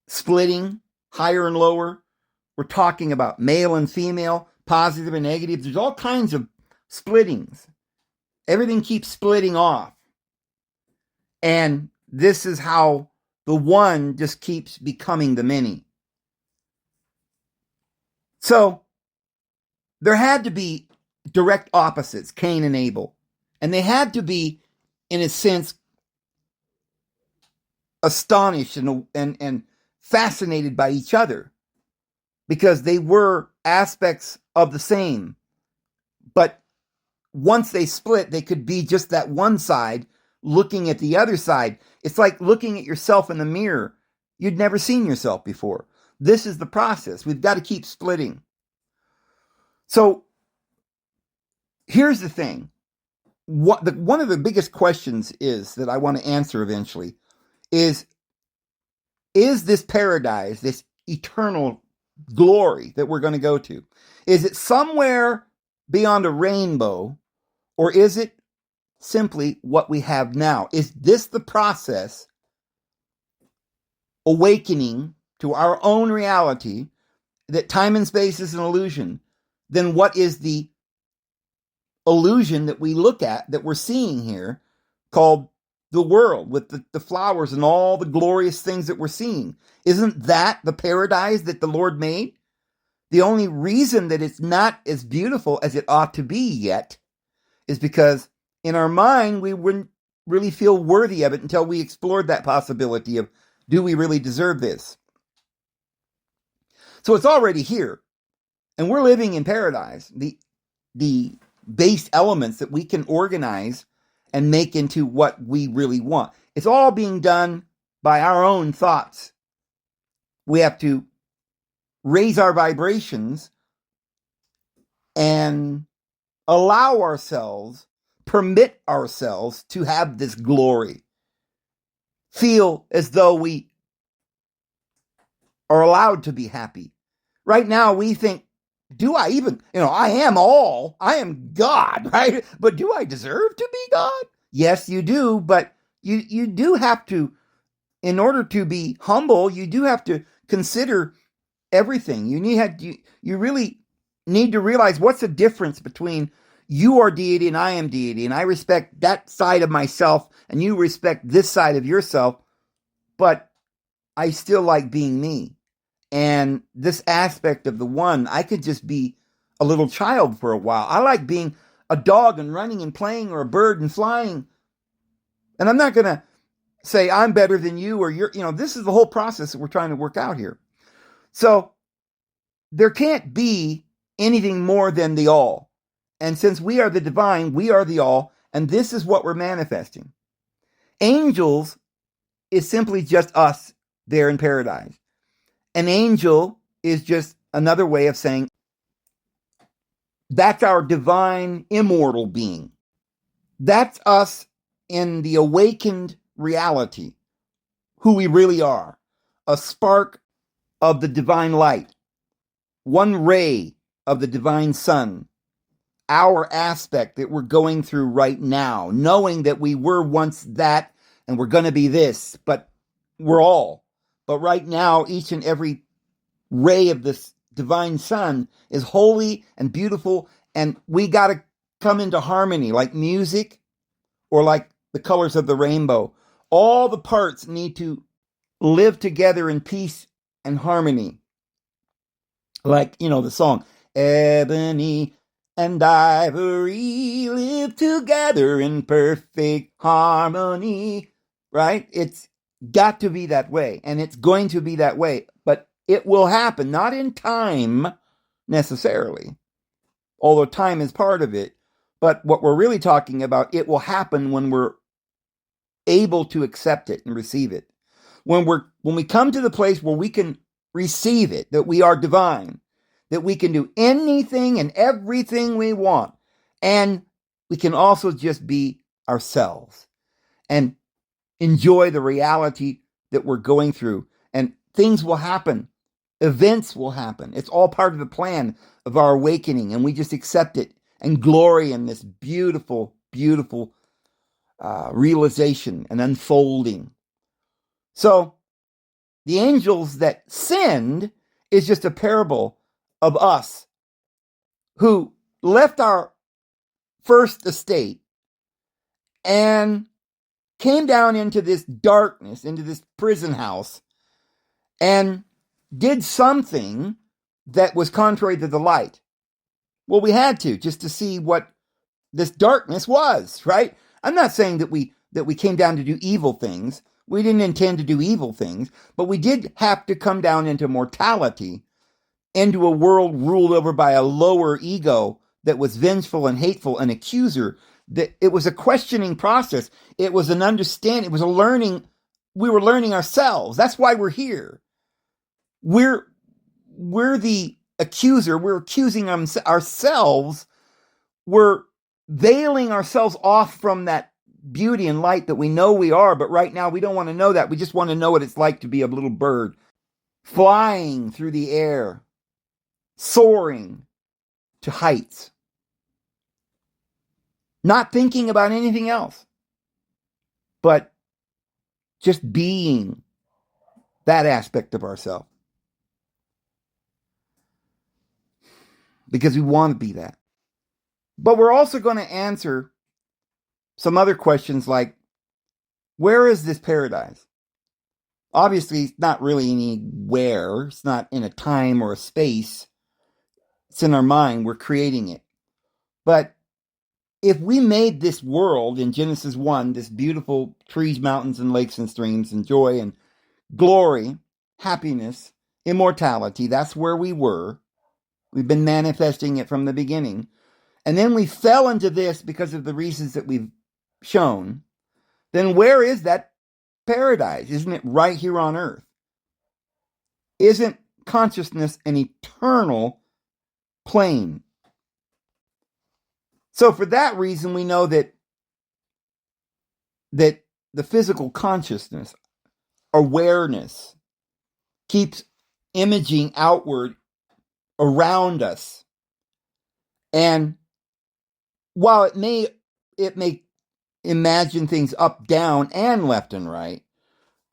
splitting, higher and lower. We're talking about male and female, positive and negative. There's all kinds of splittings. Everything keeps splitting off. And this is how the one just keeps becoming the many. So there had to be direct opposites, Cain and Abel. And they had to be, in a sense, astonished and fascinated by each other, because they were aspects of the same. But once they split, they could be just that one side looking at the other side. It's like looking at yourself in the mirror. You'd never seen yourself before. This is the process. We've got to keep splitting. So here's the thing. One of the biggest questions is that I want to answer eventually is this paradise, this eternal glory that we're going to go to, is it somewhere beyond a rainbow, or is it simply what we have now? Is this the process awakening to our own reality, that time and space is an illusion? Then what is the illusion that we look at, that we're seeing here, called the world, with the flowers and all the glorious things that we're seeing? Isn't that the paradise that the Lord made? The only reason that it's not as beautiful as it ought to be yet is because in our mind, we wouldn't really feel worthy of it until we explored that possibility of, do we really deserve this? So it's already here, and we're living in paradise. The base elements that we can organize and make into what we really want. It's all being done by our own thoughts. We have to raise our vibrations and allow ourselves, permit ourselves to have this glory. Feel as though we are allowed to be happy. Right now we think, do I even, I am God, right? But do I deserve to be God? Yes, you do, but you do have to, in order to be humble, you do have to consider everything. You really need to realize what's the difference between you are deity and I am deity, and I respect that side of myself, and you respect this side of yourself, but I still like being me. And this aspect of the one, I could just be a little child for a while. I like being a dog and running and playing, or a bird and flying. And I'm not going to say I'm better than you, or you're, this is the whole process that we're trying to work out here. So there can't be anything more than the all. And since we are the divine, we are the all, and this is what we're manifesting. Angels is simply just us there in paradise. An angel is just another way of saying that's our divine immortal being. That's us in the awakened reality, who we really are. A spark of the divine light, one ray of the divine sun, our aspect that we're going through right now, knowing that we were once that and we're going to be this, but we're all. But right now, each and every ray of this divine sun is holy and beautiful, and we got to come into harmony like music or like the colors of the rainbow. All the parts need to live together in peace and harmony. Like, the song, ebony and ivory live together in perfect harmony, right? It's got to be that way, and it's going to be that way, but it will happen, not in time necessarily, although time is part of it, but what we're really talking about, it will happen when we're able to accept it and receive it. When we come to the place where we can receive it, that we are divine, that we can do anything and everything we want, and we can also just be ourselves and enjoy the reality that we're going through, and things will happen, events will happen. It's all part of the plan of our awakening, and we just accept it and glory in this beautiful, beautiful realization and unfolding. So the angels that sinned is just a parable of us who left our first estate and came down into this darkness, into this prison house, and did something that was contrary to the light. Well, we had to, just to see what this darkness was, right? I'm not saying that we came down to do evil things. We didn't intend to do evil things, but we did have to come down into mortality, into a world ruled over by a lower ego that was vengeful and hateful, an accuser. That it was a questioning process. It was an understanding. It was a learning. We were learning ourselves. That's why we're here. We're the accuser. We're accusing ourselves. We're veiling ourselves off from that beauty and light that we know we are, but right now we don't want to know that. We just want to know what it's like to be a little bird, flying through the air, soaring to heights, not thinking about anything else, but just being that aspect of ourselves. Because we want to be that. But we're also going to answer some other questions like, where is this paradise? Obviously, it's not really anywhere. It's not in a time or a space. It's in our mind. We're creating it. But if we made this world in Genesis 1, this beautiful trees, mountains, and lakes and streams, and joy and glory, happiness, immortality, that's where we were. We've been manifesting it from the beginning. And then we fell into this because of the reasons that we've shown. Then where is that paradise? Isn't it right here on earth? Isn't consciousness an eternal plane? So for that reason, we know that the physical consciousness, awareness, keeps imaging outward around us. And while it may imagine things up, down, and left and right,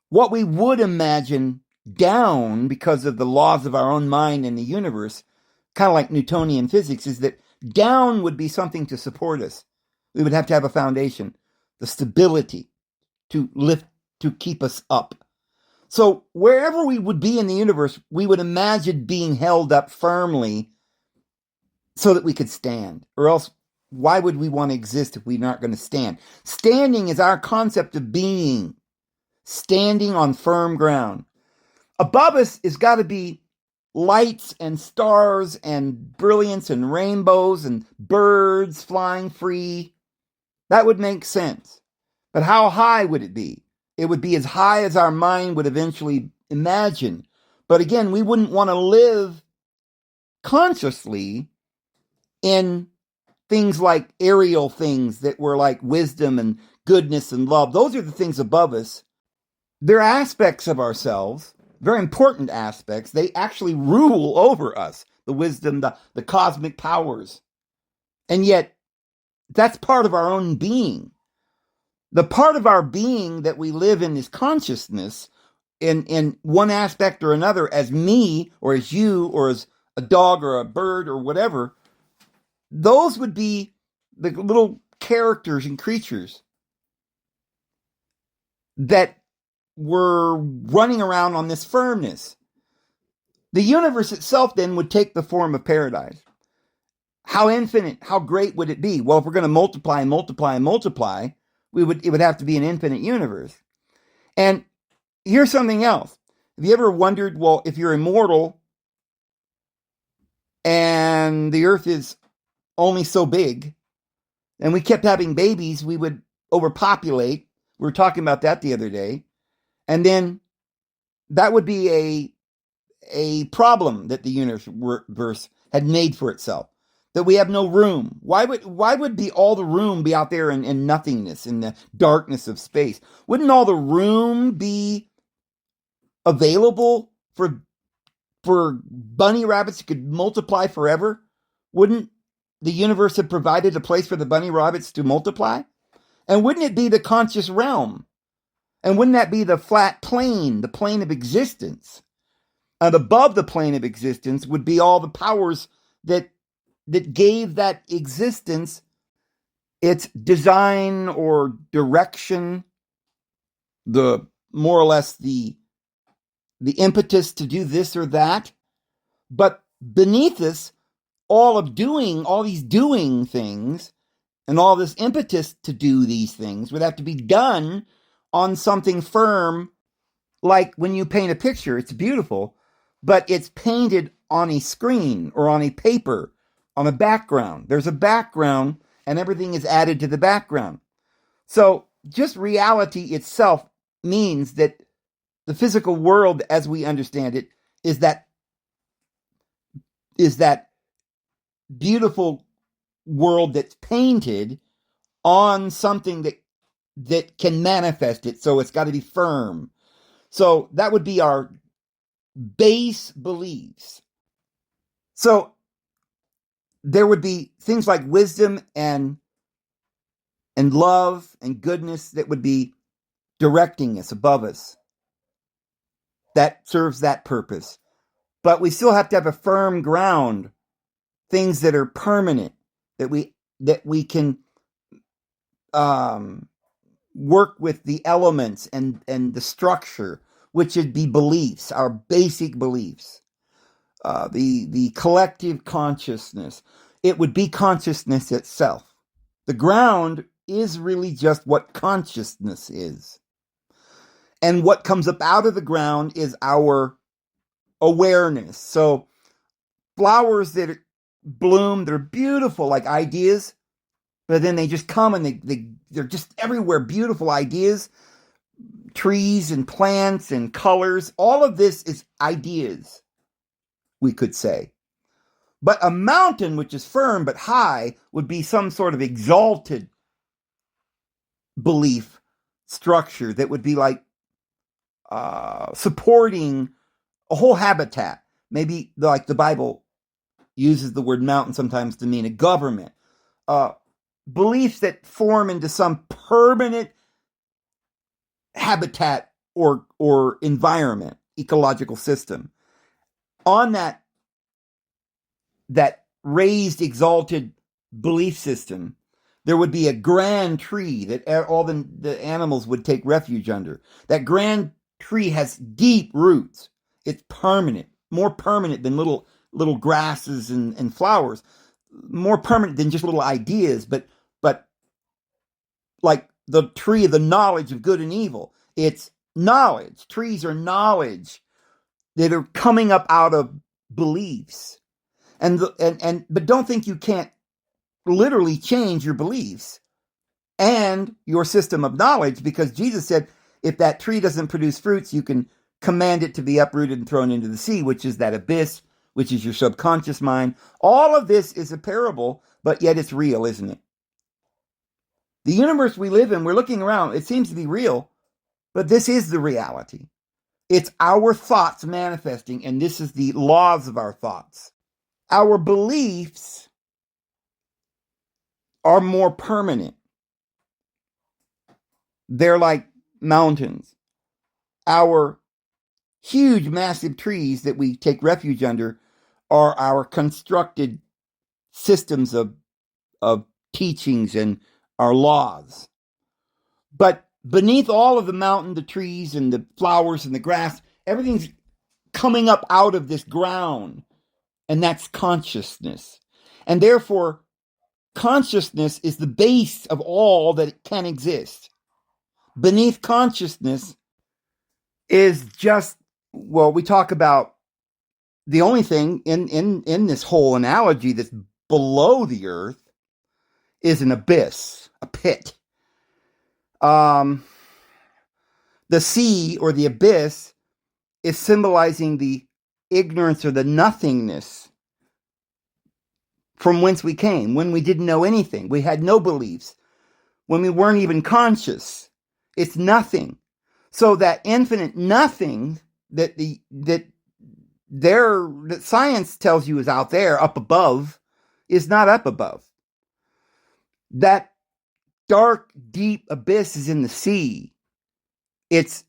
what we would imagine down because of the laws of our own mind and the universe, kind of like Newtonian physics, is that down would be something to support us. We would have to have a foundation, the stability to lift, to keep us up. So wherever we would be in the universe, we would imagine being held up firmly so that we could stand. Or else, why would we want to exist if we're not going to stand? Standing is our concept of being. Standing on firm ground. Above us has got to be lights and stars and brilliance and rainbows and birds flying free, that would make sense. But how high would it be? It would be as high as our mind would eventually imagine. But again, we wouldn't want to live consciously in things like aerial things that were like wisdom and goodness and love. Those are the things above us. They're aspects of ourselves, very important aspects. They actually rule over us, the wisdom, the cosmic powers. And yet, that's part of our own being. The part of our being that we live in is consciousness in one aspect or another, as me or as you or as a dog or a bird or whatever. Those would be the little characters and creatures that were running around on this firmness. The universe itself then would take the form of paradise. How infinite, how great would it be? Well, if we're going to multiply and multiply and multiply, it would have to be an infinite universe. And here's something else. Have you ever wondered, well, if you're immortal and the earth is only so big, and we kept having babies, we would overpopulate. We were talking about that the other day. And then that would be a problem that the universe had made for itself, that we have no room. Why would be all the room be out there in nothingness, in the darkness of space? Wouldn't all the room be available for bunny rabbits who could multiply forever? Wouldn't the universe have provided a place for the bunny rabbits to multiply? And wouldn't it be the conscious realm? And wouldn't that be the flat plane, the plane of existence? And above the plane of existence would be all the powers that gave that existence its design or direction, the more or less the impetus to do this or that. But beneath us, all these doing things and all this impetus to do these things would have to be done on something firm. Like when you paint a picture, it's beautiful, but it's painted on a screen or on a paper, on a background. There's a background and everything is added to the background. So just reality itself means that the physical world as we understand it is that beautiful world that's painted on something that can manifest it. So it's got to be firm. So that would be our base beliefs. So there would be things like wisdom and love and goodness that would be directing us above us. That serves that purpose. But we still have to have a firm ground, things that are permanent, that we can work with the elements and the structure, which would be beliefs, our basic beliefs, the collective consciousness. It would be consciousness itself. The ground is really just what consciousness is. And what comes up out of the ground is our awareness. So flowers that bloom, they're beautiful, like ideas, but then they just come and they're just everywhere, beautiful ideas, trees and plants and colors. All of this is ideas, we could say. But a mountain, which is firm but high, would be some sort of exalted belief structure that would be like supporting a whole habitat. Maybe like the Bible uses the word mountain sometimes to mean a government. Beliefs that form into some permanent habitat or environment, ecological system. On that raised, exalted belief system, there would be a grand tree that all the animals would take refuge under. That grand tree has deep roots. It's permanent, more permanent than little grasses and flowers, more permanent than just little ideas, but like the tree of the knowledge of good and evil. It's knowledge. Trees are knowledge that are coming up out of beliefs. But don't think you can't literally change your beliefs and your system of knowledge, because Jesus said, if that tree doesn't produce fruits, you can command it to be uprooted and thrown into the sea, which is that abyss, which is your subconscious mind. All of this is a parable, but yet it's real, isn't it? The universe we live in, we're looking around, it seems to be real, but this is the reality. It's our thoughts manifesting, and this is the laws of our thoughts. Our beliefs are more permanent. They're like mountains. Our huge, massive trees that we take refuge under are our constructed systems of teachings and our laws. But beneath all of the mountain, the trees and the flowers and the grass, everything's coming up out of this ground, and that's consciousness. And therefore, consciousness is the base of all that can exist. Beneath consciousness is just, well, we talk about the only thing in this whole analogy that's below the earth is an abyss, a pit. The sea or the abyss is symbolizing the ignorance or the nothingness from whence we came, when we didn't know anything. We had no beliefs, when we weren't even conscious. It's nothing. So that infinite nothing that that science tells you is out there, up above, is not up above. That dark, deep abyss is in the sea. It's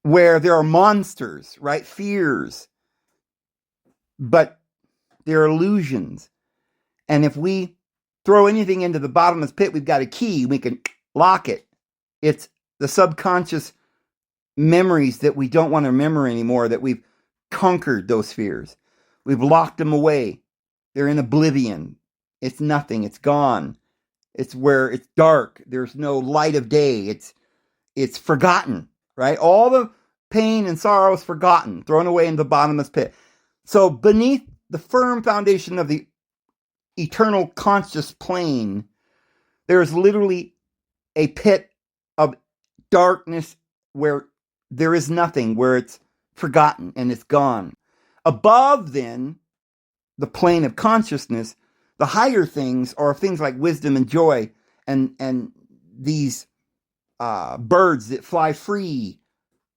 where there are monsters, right? Fears. But they're illusions. And if we throw anything into the bottomless pit, we've got a key. We can lock it. It's the subconscious memories that we don't want to remember anymore, that we've conquered those fears. We've locked them away. They're in oblivion. It's nothing. It's gone. It's where it's dark. There's no light of day. It's forgotten, right? All the pain and sorrow is forgotten, thrown away in the bottomless pit. So beneath the firm foundation of the eternal conscious plane, there is literally a pit of darkness where there is nothing, where it's forgotten and it's gone. Above, then, the plane of consciousness, the higher things are things like wisdom and joy, and these birds that fly free,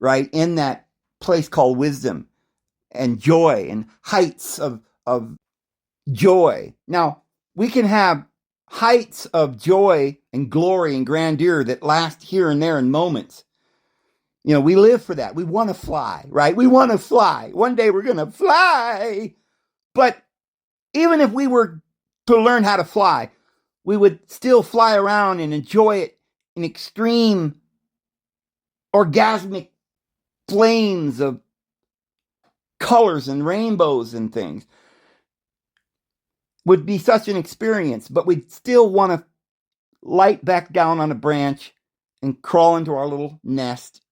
right, in that place called wisdom and joy, and heights of joy. Now, we can have heights of joy and glory and grandeur that last here and there in moments. You know, we live for that. We want to fly, right? We want to fly. One day we're going to fly. But even if we were to learn how to fly, we would still fly around and enjoy it in extreme orgasmic flames of colors and rainbows and things. Would be such an experience, but we'd still want to light back down on a branch and crawl into our little nest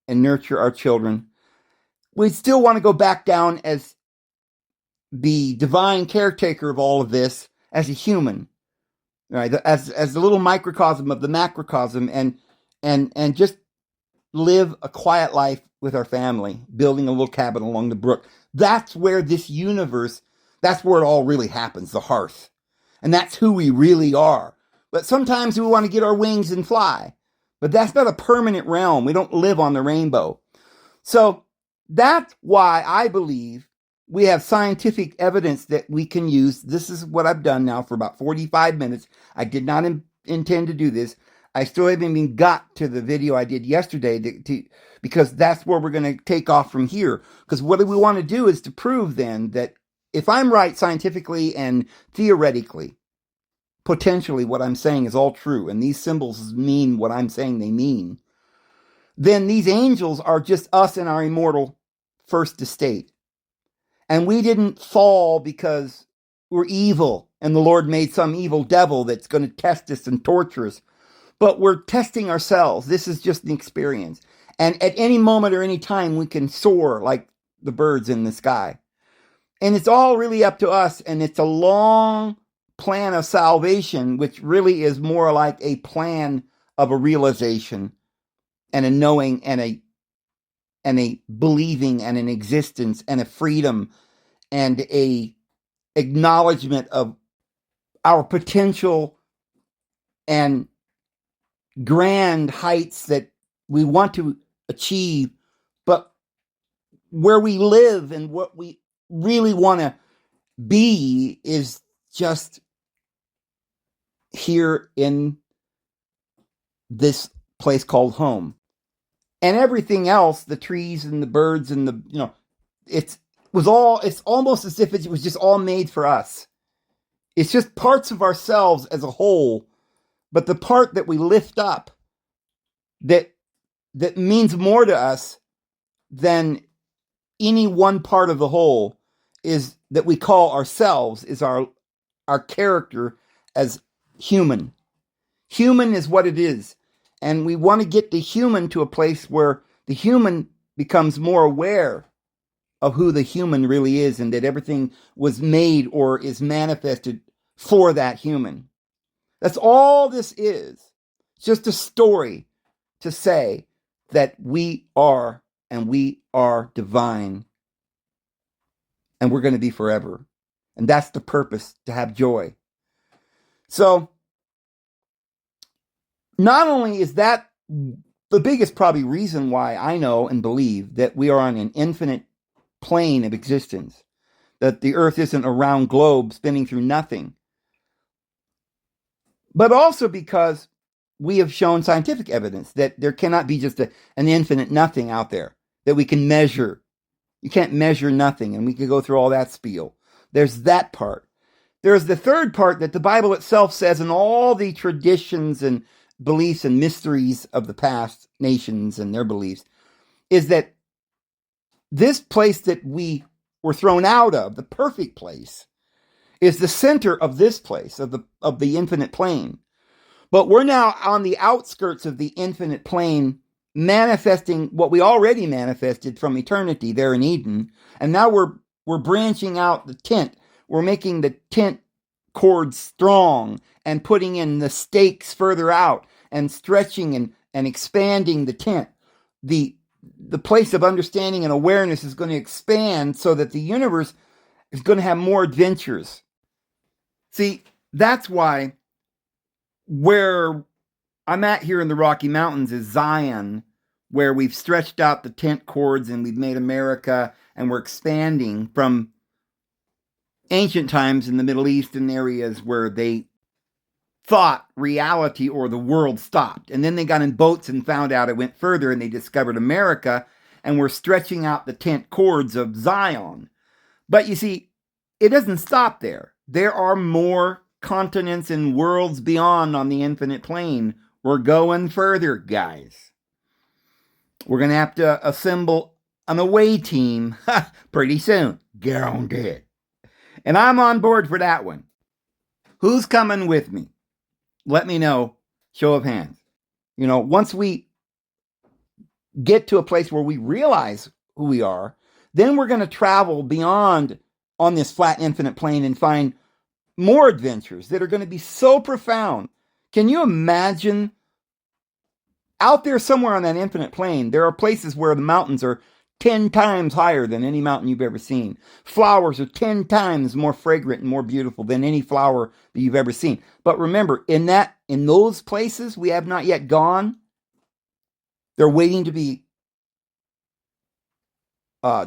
and nurture our children. We'd still want to go back down as the divine caretaker of all of this, as a human, right? As the little microcosm of the macrocosm, and just live a quiet life with our family, building a little cabin along the brook. That's where this universe, that's where it all really happens, the hearth. And that's who we really are. But sometimes we want to get our wings and fly. But that's not a permanent realm. We don't live on the rainbow. So that's why I believe we have scientific evidence that we can use. This is what I've done now for about 45 minutes. I did not intend to do this. I still haven't even got to the video I did yesterday because that's where we're going to take off from here. Because what we want to do is to prove then that if I'm right scientifically and theoretically, potentially what I'm saying is all true, and these symbols mean what I'm saying they mean, then these angels are just us in our immortal first estate. And we didn't fall because we're evil and the Lord made some evil devil that's going to test us and torture us. But we're testing ourselves. This is just an experience. And at any moment or any time, we can soar like the birds in the sky. And it's all really up to us, and it's a long plan of salvation, which really is more like a plan of a realization and a knowing and a believing and an existence and a freedom and a acknowledgement of our potential and grand heights that we want to achieve, but where we live and what we really want to be is just here in this place called home. And everything else, the trees and the birds and it's almost as if it was just all made for us. It's just parts of ourselves as a whole, but the part that we lift up that means more to us than any one part of the whole is that we call ourselves, is our character as human. Human is what it is. And we want to get the human to a place where the human becomes more aware of who the human really is, and that everything was made or is manifested for that human. That's all this is. It's just a story to say that we are, and we are divine, and we're going to be forever. And that's the purpose, to have joy. So, not only is that the biggest probably reason why I know and believe that we are on an infinite plane of existence, that the earth isn't a round globe spinning through nothing, but also because we have shown scientific evidence that there cannot be just an infinite nothing out there that we can measure. You can't measure nothing, and we could go through all that spiel. There's that part. There's the third part that the Bible itself says, and all the traditions and beliefs and mysteries of the past nations and their beliefs, is that this place that we were thrown out of, the perfect place, is the center of this place, of the infinite plane. But we're now on the outskirts of the infinite plane, manifesting what we already manifested from eternity there in Eden. And now we're branching out the tent. We're making the tent cords strong and putting in the stakes further out and stretching and expanding the tent. The place of understanding and awareness is going to expand so that the universe is going to have more adventures. See, that's why where I'm at here in the Rocky Mountains is Zion, where we've stretched out the tent cords and we've made America, and we're expanding from ancient times in the Middle East and areas where they thought reality or the world stopped. And then they got in boats and found out it went further, and they discovered America, and we're stretching out the tent cords of Zion. But you see, it doesn't stop there. There are more continents and worlds beyond on the infinite plane. We're going further, guys. We're going to have to assemble an away team pretty soon. Guaranteed. And I'm on board for that one. Who's coming with me? Let me know. Show of hands. Once we get to a place where we realize who we are, then we're going to travel beyond on this flat infinite plane and find more adventures that are going to be so profound. Can you imagine out there somewhere on that infinite plane, there are places where the mountains are 10 times higher than any mountain you've ever seen. Flowers are 10 times more fragrant and more beautiful than any flower that you've ever seen. But remember, in those places we have not yet gone, they're waiting to be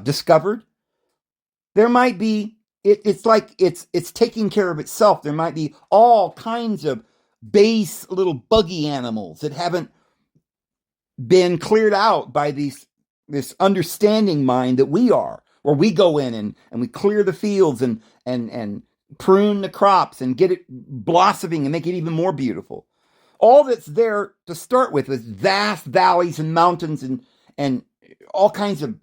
discovered. There might be, it's like it's taking care of itself. There might be all kinds of base little buggy animals that haven't been cleared out by this understanding mind that we are, where we go in and we clear the fields and prune the crops and get it blossoming and make it even more beautiful. All that's there to start with is vast valleys and mountains and all kinds of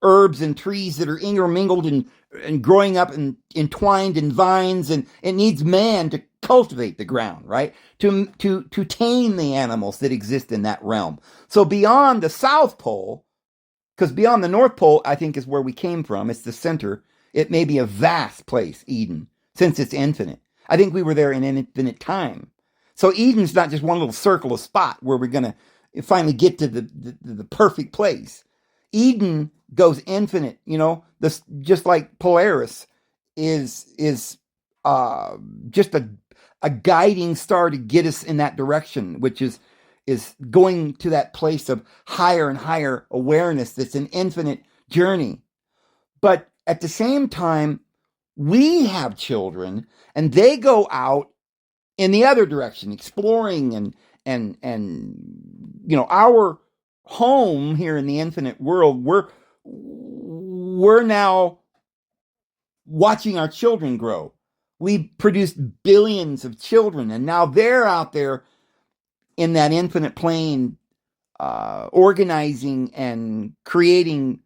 herbs and trees that are intermingled and growing up and entwined in vines, and it needs man to cultivate the ground, right? To tame the animals that exist in that realm. So beyond the South Pole, because beyond the North Pole, I think, is where we came from. It's the center. It may be a vast place, Eden, since it's infinite. I think we were there in infinite time. So Eden's not just one little circle of spot where we're going to finally get to the perfect place. Eden goes infinite, this, just like Polaris is just a guiding star to get us in that direction, which is going to that place of higher and higher awareness. That's an infinite journey. But at the same time, we have children and they go out in the other direction, exploring and our home here in the infinite world, we're now watching our children grow. We produced billions of children, and now they're out there in that infinite plane, organizing and creating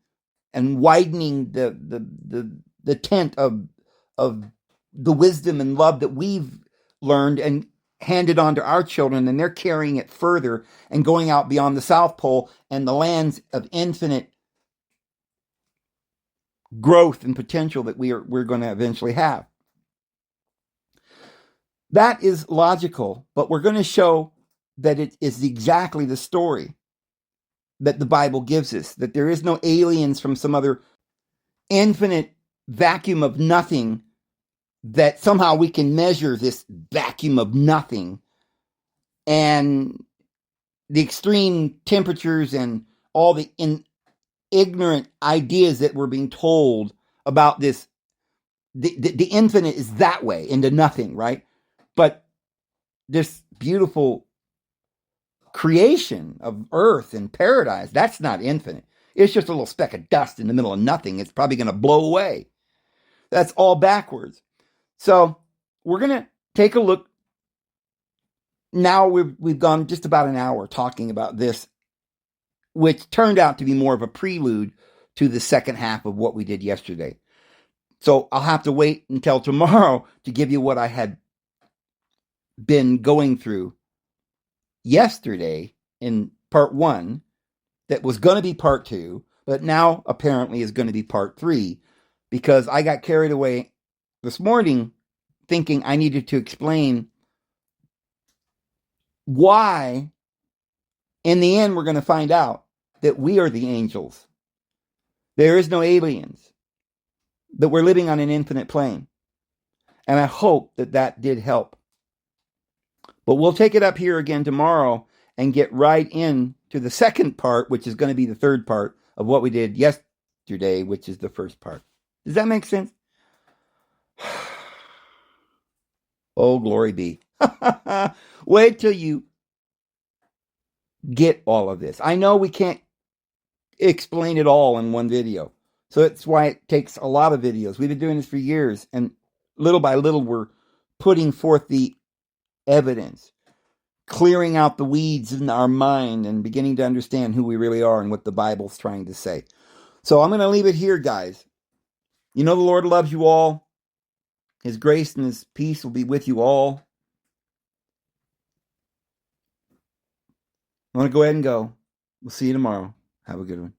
and widening the tent of the wisdom and love that we've learned and handed on to our children, and they're carrying it further and going out beyond the South Pole and the lands of infinite growth and potential that we're going to eventually have. That is logical, but we're going to show that it is exactly the story that the Bible gives us, that there is no aliens from some other infinite vacuum of nothing, that somehow we can measure this vacuum of nothing and the extreme temperatures and all the ignorant ideas that we're being told about this. The infinite is that way, into nothing, right? But this beautiful creation of earth and paradise, that's not infinite. It's just a little speck of dust in the middle of nothing. It's probably going to blow away. That's all backwards. So we're going to take a look. Now we've gone just about an hour talking about this, which turned out to be more of a prelude to the second half of what we did yesterday. So I'll have to wait until tomorrow to give you what I had been going through yesterday in part 1 that was going to be part 2, but now apparently is going to be part 3, because I got carried away this morning thinking I needed to explain why in the end we're going to find out that we are the angels. There is no aliens, that we're living on an infinite plane. And I hope that did help. But we'll take it up here again tomorrow and get right into the second part, which is going to be the third part of what we did yesterday, which is the first part. Does that make sense? Oh, glory be. Wait till you get all of this. I know we can't explain it all in one video. So that's why it takes a lot of videos. We've been doing this for years, and little by little we're putting forth the evidence, clearing out the weeds in our mind and beginning to understand who we really are and what the Bible's trying to say. So I'm going to leave it here, guys. You know the Lord loves you all. His grace and His peace will be with you all. I'm going to go ahead and go. We'll see you tomorrow. Have a good one.